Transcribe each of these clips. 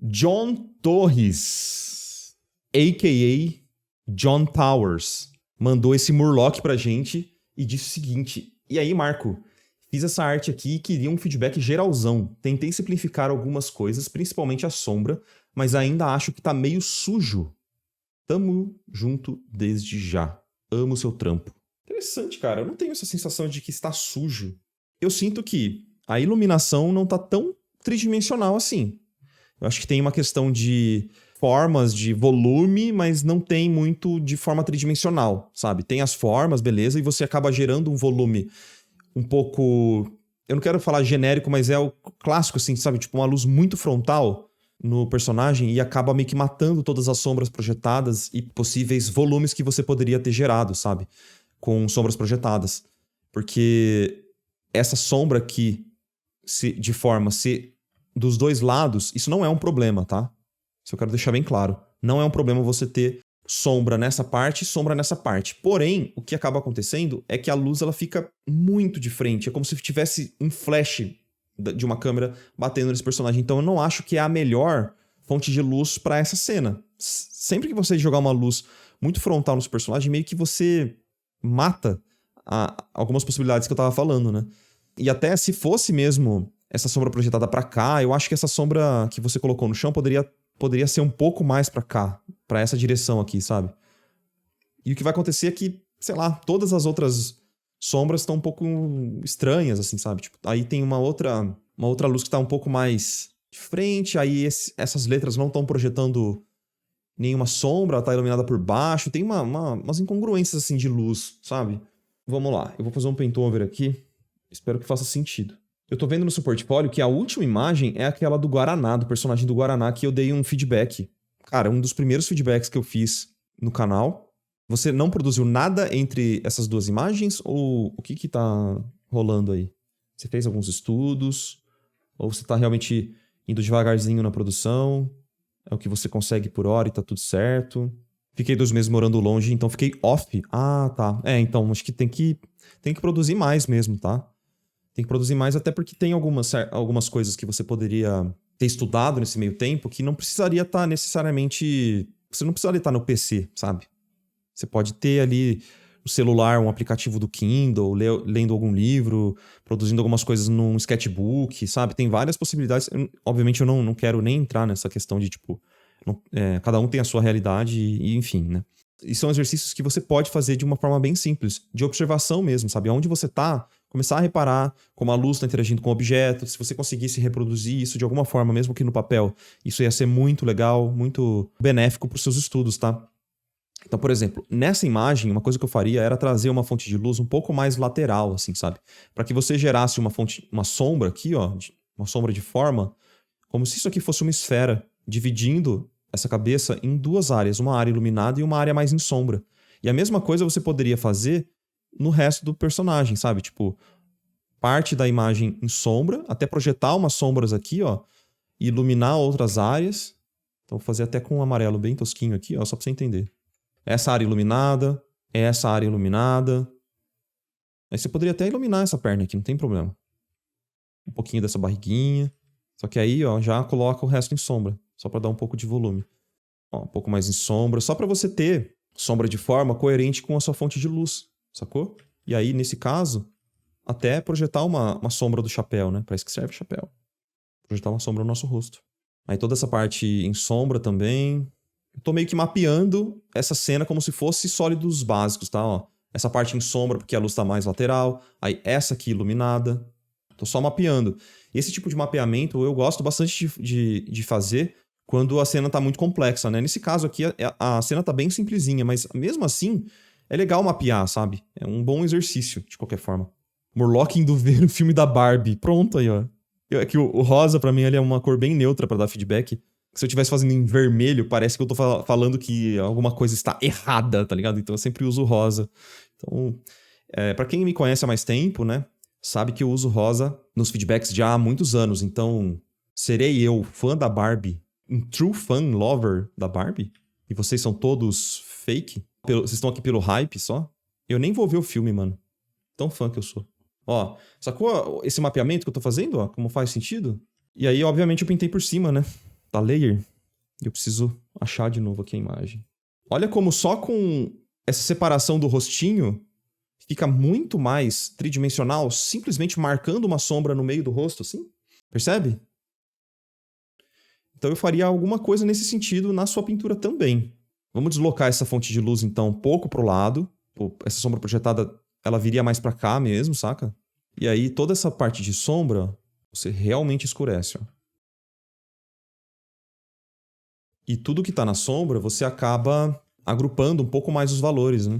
John Torres, a.k.a. John Towers, mandou esse Murloc pra gente e disse o seguinte: e aí, Marco, fiz essa arte aqui e queria um feedback geralzão. Tentei simplificar algumas coisas, principalmente a sombra, mas ainda acho que tá meio sujo. Tamo junto desde já. Amo seu trampo. Interessante, cara. Eu não tenho essa sensação de que está sujo. Eu sinto que a iluminação não tá tão tridimensional assim. Eu acho que tem uma questão de formas, de volume, mas não tem muito de forma tridimensional, sabe? Tem as formas, beleza, e você acaba gerando um volume um pouco... Eu não quero falar genérico, mas é o clássico, assim, sabe? Tipo, uma luz muito frontal no personagem e acaba meio que matando todas as sombras projetadas e possíveis volumes que você poderia ter gerado, sabe? Com sombras projetadas. Porque essa sombra aqui, de forma dos dois lados, isso não é um problema, tá? Isso eu quero deixar bem claro. Não é um problema você ter sombra nessa parte e sombra nessa parte. Porém, o que acaba acontecendo é que a luz ela fica muito de frente. É como se tivesse um flash de uma câmera batendo nesse personagem. Então eu não acho que é a melhor fonte de luz para essa cena. Sempre que você jogar uma luz muito frontal no seu personagem, meio que você mata algumas possibilidades que eu tava falando, né? E até se fosse mesmo essa sombra projetada para cá, eu acho que essa sombra que você colocou no chão poderia ser um pouco mais para cá, para essa direção aqui, sabe? E o que vai acontecer é que, sei lá, todas as outras sombras estão um pouco estranhas, assim, sabe? Tipo, aí tem uma outra luz que tá um pouco mais de frente, aí essas letras não estão projetando nenhuma sombra, ela tá iluminada por baixo, tem umas incongruências, assim, de luz, sabe? Vamos lá, eu vou fazer um paintover aqui, espero que faça sentido. Eu tô vendo no seu portfólio que a última imagem é aquela do Guaraná, do personagem do Guaraná, que eu dei um feedback. Cara, um dos primeiros feedbacks que eu fiz no canal. Você não produziu nada entre essas duas imagens? Ou o que tá rolando aí? Você fez alguns estudos? Ou você tá realmente indo devagarzinho na produção? É o que você consegue por hora e tá tudo certo? Fiquei 2 meses morando longe, então fiquei off. Ah, tá. Então acho que tem que produzir mais mesmo, tá? Tem que produzir mais, até porque tem algumas coisas que você poderia ter estudado nesse meio tempo que não precisaria estar necessariamente... Você não precisaria estar no PC, sabe? Você pode ter ali no celular um aplicativo do Kindle, lendo algum livro, produzindo algumas coisas num sketchbook, sabe? Tem várias possibilidades. Obviamente eu não quero nem entrar nessa questão de, tipo... cada um tem a sua realidade e enfim, né? E são exercícios que você pode fazer de uma forma bem simples, de observação mesmo, sabe? Onde você tá, começar a reparar como a luz está interagindo com o objeto, se você conseguisse reproduzir isso de alguma forma, mesmo que no papel, isso ia ser muito legal, muito benéfico para os seus estudos, tá? Então, por exemplo, nessa imagem, uma coisa que eu faria era trazer uma fonte de luz um pouco mais lateral, assim, sabe? Para que você gerasse uma sombra aqui, ó, uma sombra de forma, como se isso aqui fosse uma esfera, dividindo essa cabeça em 2 áreas, uma área iluminada e uma área mais em sombra. E a mesma coisa você poderia fazer no resto do personagem, sabe? Tipo, parte da imagem em sombra, até projetar umas sombras aqui, ó, e iluminar outras áreas. Então vou fazer até com um amarelo bem tosquinho aqui, ó, só pra você entender. Essa área iluminada, essa área iluminada. Aí você poderia até iluminar essa perna aqui, não tem problema. Um pouquinho dessa barriguinha. Só que aí, ó, já coloca o resto em sombra. Só pra dar um pouco de volume. Ó, um pouco mais em sombra. Só pra você ter sombra de forma coerente com a sua fonte de luz. Sacou? E aí, nesse caso, até projetar uma sombra do chapéu, né? Pra isso que serve o chapéu. Projetar uma sombra no nosso rosto. Aí toda essa parte em sombra também. Eu tô meio que mapeando essa cena como se fosse sólidos básicos, tá? Ó, essa parte em sombra porque a luz tá mais lateral. Aí essa aqui iluminada. Tô só mapeando. Esse tipo de mapeamento eu gosto bastante de fazer quando a cena tá muito complexa, né? Nesse caso aqui, a cena tá bem simplesinha, mas mesmo assim, é legal mapear, sabe? É um bom exercício, de qualquer forma. Murloc indo ver o filme da Barbie. Pronto aí, ó. É que o rosa, pra mim, ele é uma cor bem neutra pra dar feedback. Se eu estivesse fazendo em vermelho, parece que eu tô falando que alguma coisa está errada, tá ligado? Então eu sempre uso rosa. Então, pra quem me conhece há mais tempo, né? Sabe que eu uso rosa nos feedbacks já há muitos anos. Então, serei eu fã da Barbie, um true fan lover da Barbie? E vocês são todos fake? Vocês estão aqui pelo hype só? Eu nem vou ver o filme, mano. Tão fã que eu sou. Ó, sacou esse mapeamento que eu tô fazendo, ó? Como faz sentido? E aí, obviamente, eu pintei por cima, né? da layer. Eu preciso achar de novo aqui a imagem. Olha como só com essa separação do rostinho fica muito mais tridimensional, simplesmente marcando uma sombra no meio do rosto, assim. Percebe? Então eu faria alguma coisa nesse sentido na sua pintura também. Vamos deslocar essa fonte de luz, então, um pouco pro lado. Essa sombra projetada, ela viria mais pra cá mesmo, saca? E aí toda essa parte de sombra, você realmente escurece, ó. E tudo que tá na sombra, você acaba agrupando um pouco mais os valores, né?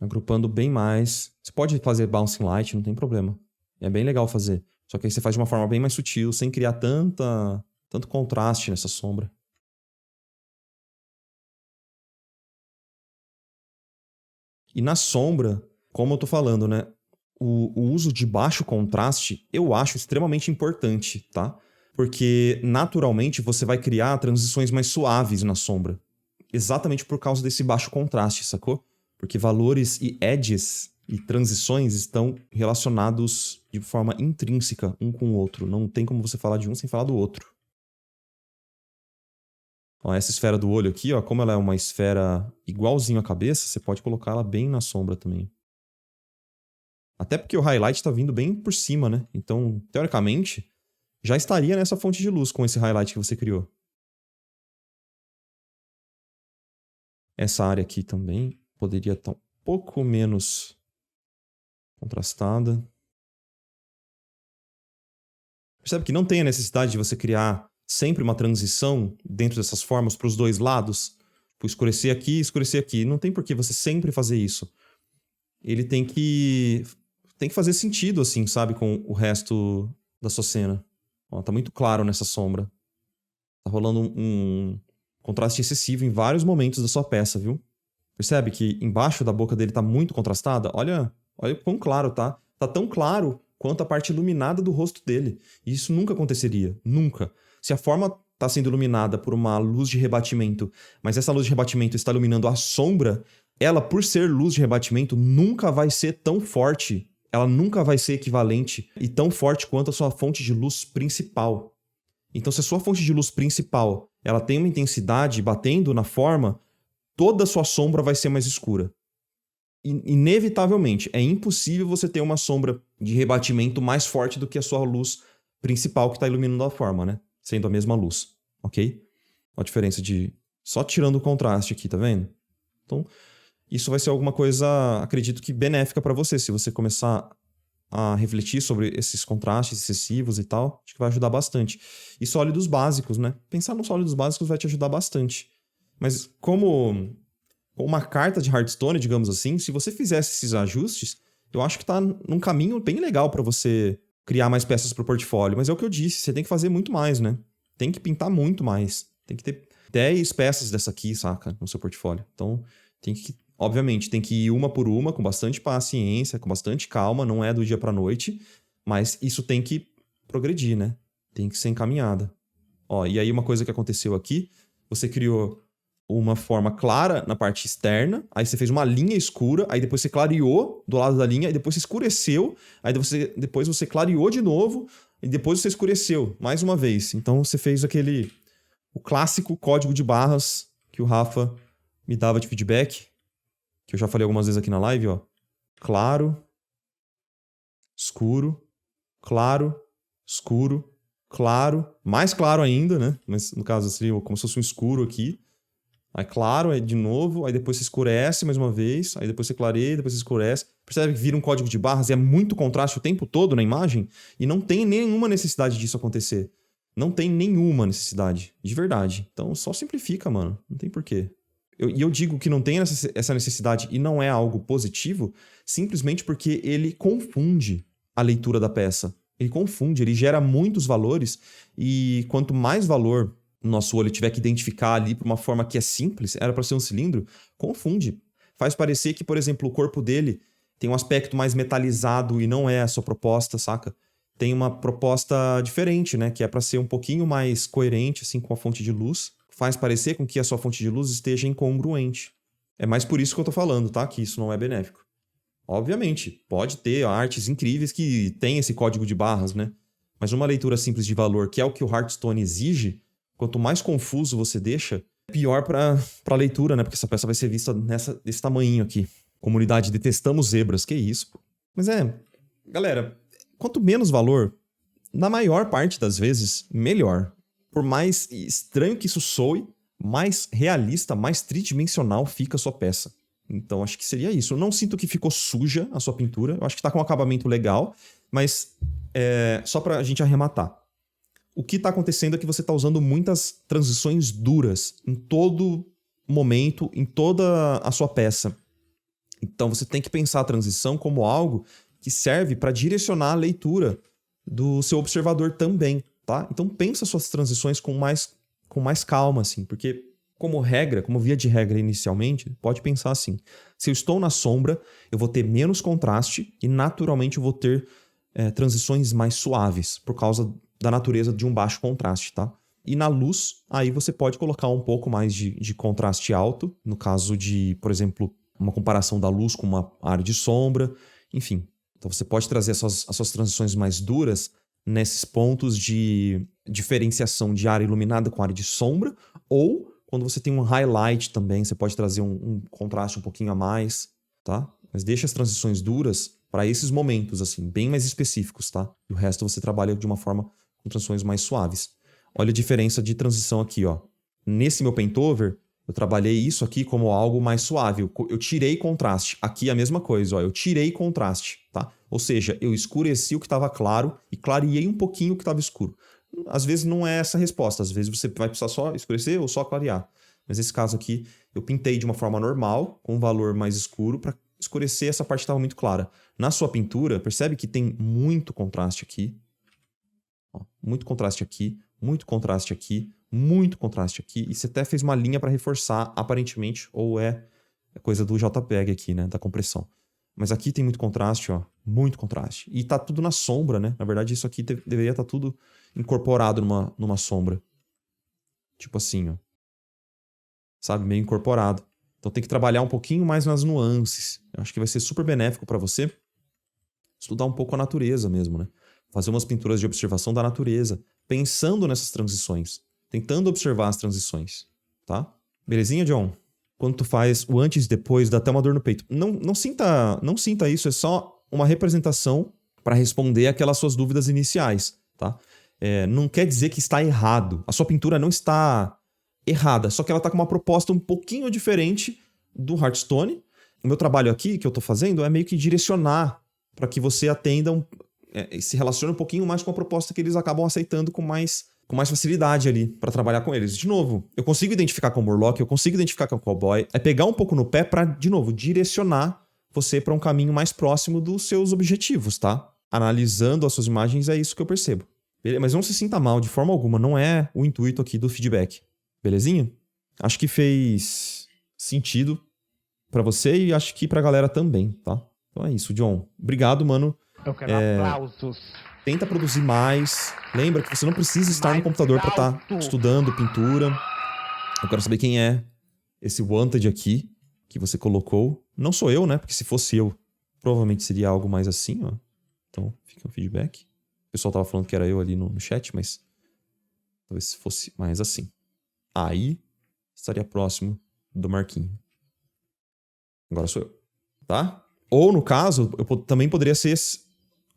Agrupando bem mais. Você pode fazer bouncing light, não tem problema. É bem legal fazer. Só que aí você faz de uma forma bem mais sutil, sem criar tanto contraste nessa sombra. E na sombra, como eu tô falando, né? O uso de baixo contraste eu acho extremamente importante, tá? Porque naturalmente você vai criar transições mais suaves na sombra. Exatamente por causa desse baixo contraste, sacou? Porque valores e edges e transições estão relacionados de forma intrínseca um com o outro. Não tem como você falar de um sem falar do outro. Ó, essa esfera do olho aqui, ó, como ela é uma esfera igualzinho à cabeça, você pode colocar ela bem na sombra também. Até porque o highlight tá vindo bem por cima, né? Então, teoricamente, já estaria nessa fonte de luz com esse highlight que você criou. Essa área aqui também poderia estar um pouco menos contrastada. Percebe que não tem a necessidade de você criar sempre uma transição dentro dessas formas para os dois lados? Tipo, escurecer aqui, escurecer aqui. Não tem por que você sempre fazer isso. Ele tem que fazer sentido, assim, sabe? Com o resto da sua cena. Ó, tá muito claro nessa sombra. Tá rolando um contraste excessivo em vários momentos da sua peça, viu? Percebe que embaixo da boca dele tá muito contrastada? Olha quão claro tá. Tá tão claro quanto a parte iluminada do rosto dele. E isso nunca aconteceria. Nunca. Se a forma tá sendo iluminada por uma luz de rebatimento, mas essa luz de rebatimento está iluminando a sombra, ela, por ser luz de rebatimento, nunca vai ser tão forte. Ela nunca vai ser equivalente e tão forte quanto a sua fonte de luz principal. Então, se a sua fonte de luz principal ela tem uma intensidade batendo na forma, toda a sua sombra vai ser mais escura. Inevitavelmente, é impossível você ter uma sombra de rebatimento mais forte do que a sua luz principal que está iluminando a forma, né? Sendo a mesma luz, ok? A diferença de... Só tirando o contraste aqui, tá vendo? Então, isso vai ser alguma coisa, acredito que benéfica para você, se você começar a refletir sobre esses contrastes excessivos e tal, acho que vai ajudar bastante. E sólidos básicos, né? Pensar nos sólidos básicos vai te ajudar bastante. Mas como uma carta de Hearthstone, digamos assim, se você fizesse esses ajustes, eu acho que tá num caminho bem legal para você criar mais peças pro portfólio. Mas é o que eu disse, você tem que fazer muito mais, né? Tem que pintar muito mais. Tem que ter 10 peças dessa aqui, saca? No seu portfólio. Então, obviamente, tem que ir uma por uma, com bastante paciência, com bastante calma, não é do dia pra noite, mas isso tem que progredir, né? Tem que ser encaminhada. Ó, e aí uma coisa que aconteceu aqui, você criou uma forma clara na parte externa, aí você fez uma linha escura, aí depois você clareou do lado da linha, aí depois você escureceu, aí depois você clareou de novo, e depois você escureceu mais uma vez. Então você fez o clássico código de barras que o Rafa me dava de feedback, que eu já falei algumas vezes aqui na live, ó. Claro, escuro, claro, escuro, claro, mais claro ainda, né? Mas no caso seria como se fosse um escuro aqui. Aí claro, aí de novo, aí depois você escurece mais uma vez, aí depois você clareia, depois você escurece. Percebe que vira um código de barras e é muito contraste o tempo todo na imagem? E não tem nenhuma necessidade disso acontecer. Não tem nenhuma necessidade, de verdade. Então só simplifica, mano. Não tem porquê. E eu digo que não tem essa necessidade e não é algo positivo, simplesmente porque ele confunde a leitura da peça. Ele confunde, ele gera muitos valores e quanto mais valor o nosso olho tiver que identificar ali por uma forma que é simples, era para ser um cilindro, confunde. Faz parecer que, por exemplo, o corpo dele tem um aspecto mais metalizado e não é a sua proposta, saca? Tem uma proposta diferente, né? Que é para ser um pouquinho mais coerente assim, com a fonte de luz. Faz parecer com que a sua fonte de luz esteja incongruente. É mais por isso que eu tô falando, tá? Que isso não é benéfico. Obviamente, pode ter artes incríveis que têm esse código de barras, né? Mas uma leitura simples de valor, que é o que o Hearthstone exige, quanto mais confuso você deixa, pior pra leitura, né? Porque essa peça vai ser vista desse tamanhinho aqui. Comunidade, detestamos zebras. Que isso, pô. Mas galera, quanto menos valor, na maior parte das vezes, melhor. Por mais estranho que isso soe, mais realista, mais tridimensional fica a sua peça. Então, acho que seria isso. Eu não sinto que ficou suja a sua pintura. Eu acho que tá com um acabamento legal, mas só pra gente arrematar. O que tá acontecendo é que você tá usando muitas transições duras em todo momento, em toda a sua peça. Então, você tem que pensar a transição como algo que serve para direcionar a leitura do seu observador também, tá? Então, pensa suas transições com mais calma, assim, porque como via de regra inicialmente, pode pensar assim: se eu estou na sombra, eu vou ter menos contraste e naturalmente eu vou ter transições mais suaves, por causa da natureza de um baixo contraste, tá? E na luz, aí você pode colocar um pouco mais de contraste alto, no caso de, por exemplo, uma comparação da luz com uma área de sombra, enfim. Então você pode trazer as suas transições mais duras nesses pontos de diferenciação de área iluminada com área de sombra, ou quando você tem um highlight também, você pode trazer um contraste um pouquinho a mais, tá? Mas deixa as transições duras para esses momentos, assim, bem mais específicos, tá? E o resto você trabalha de uma forma com transições mais suaves. Olha a diferença de transição aqui, ó. Nesse meu paintover, eu trabalhei isso aqui como algo mais suave. Eu tirei contraste. Aqui é a mesma coisa, ó. Eu tirei contraste, tá? Ou seja, eu escureci o que estava claro e clareei um pouquinho o que estava escuro. Às vezes não é essa a resposta. Às vezes você vai precisar só escurecer ou só clarear. Mas nesse caso aqui, eu pintei de uma forma normal, com um valor mais escuro, para escurecer essa parte que estava muito clara. Na sua pintura, percebe que tem muito contraste aqui. Ó, muito contraste aqui, muito contraste aqui, muito contraste aqui. E você até fez uma linha para reforçar, aparentemente, ou é coisa do JPEG aqui, né? Da compressão. Mas aqui tem muito contraste, ó. Muito contraste. E tá tudo na sombra, né? Na verdade, isso aqui deveria estar tudo incorporado numa sombra. Tipo assim, ó. Sabe? Meio incorporado. Então tem que trabalhar um pouquinho mais nas nuances. Eu acho que vai ser super benéfico para você estudar um pouco a natureza mesmo, né? Fazer umas pinturas de observação da natureza, pensando nessas transições, tentando observar as transições, tá? Belezinha, John? Quando tu faz o antes e depois, dá até uma dor no peito. Não sinta isso, é só uma representação para responder aquelas suas dúvidas iniciais, tá? Não quer dizer que está errado. A sua pintura não está errada, só que ela está com uma proposta um pouquinho diferente do Hearthstone. O meu trabalho aqui, que eu tô fazendo, é meio que direcionar para que você atenda, se relacione um pouquinho mais com a proposta que eles acabam aceitando com mais facilidade ali para trabalhar com eles. De novo, eu consigo identificar com o Murloc, eu consigo identificar com o Cowboy. É pegar um pouco no pé para, de novo, direcionar você para um caminho mais próximo dos seus objetivos, tá? Analisando as suas imagens, é isso que eu percebo. Mas não se sinta mal de forma alguma, não é o intuito aqui do feedback. Belezinha? Acho que fez sentido para você e acho que pra galera também, tá? Então é isso, John. Obrigado, mano. Eu quero aplausos. Tenta produzir mais. Lembra que você não precisa estar no computador para estar estudando pintura. Eu quero saber quem é esse wanted aqui que você colocou. Não sou eu, né? Porque se fosse eu, provavelmente seria algo mais assim, ó. Então, fica um feedback. O pessoal tava falando que era eu ali no chat, mas talvez fosse mais assim. Aí estaria próximo do Marquinho. Agora sou eu, tá? Ou, no caso, eu também poderia ser...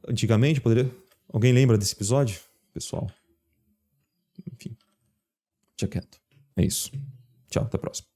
Antigamente, poderia... Alguém lembra desse episódio? Pessoal. Enfim. Tinha quieto. É isso. Tchau, até a próxima.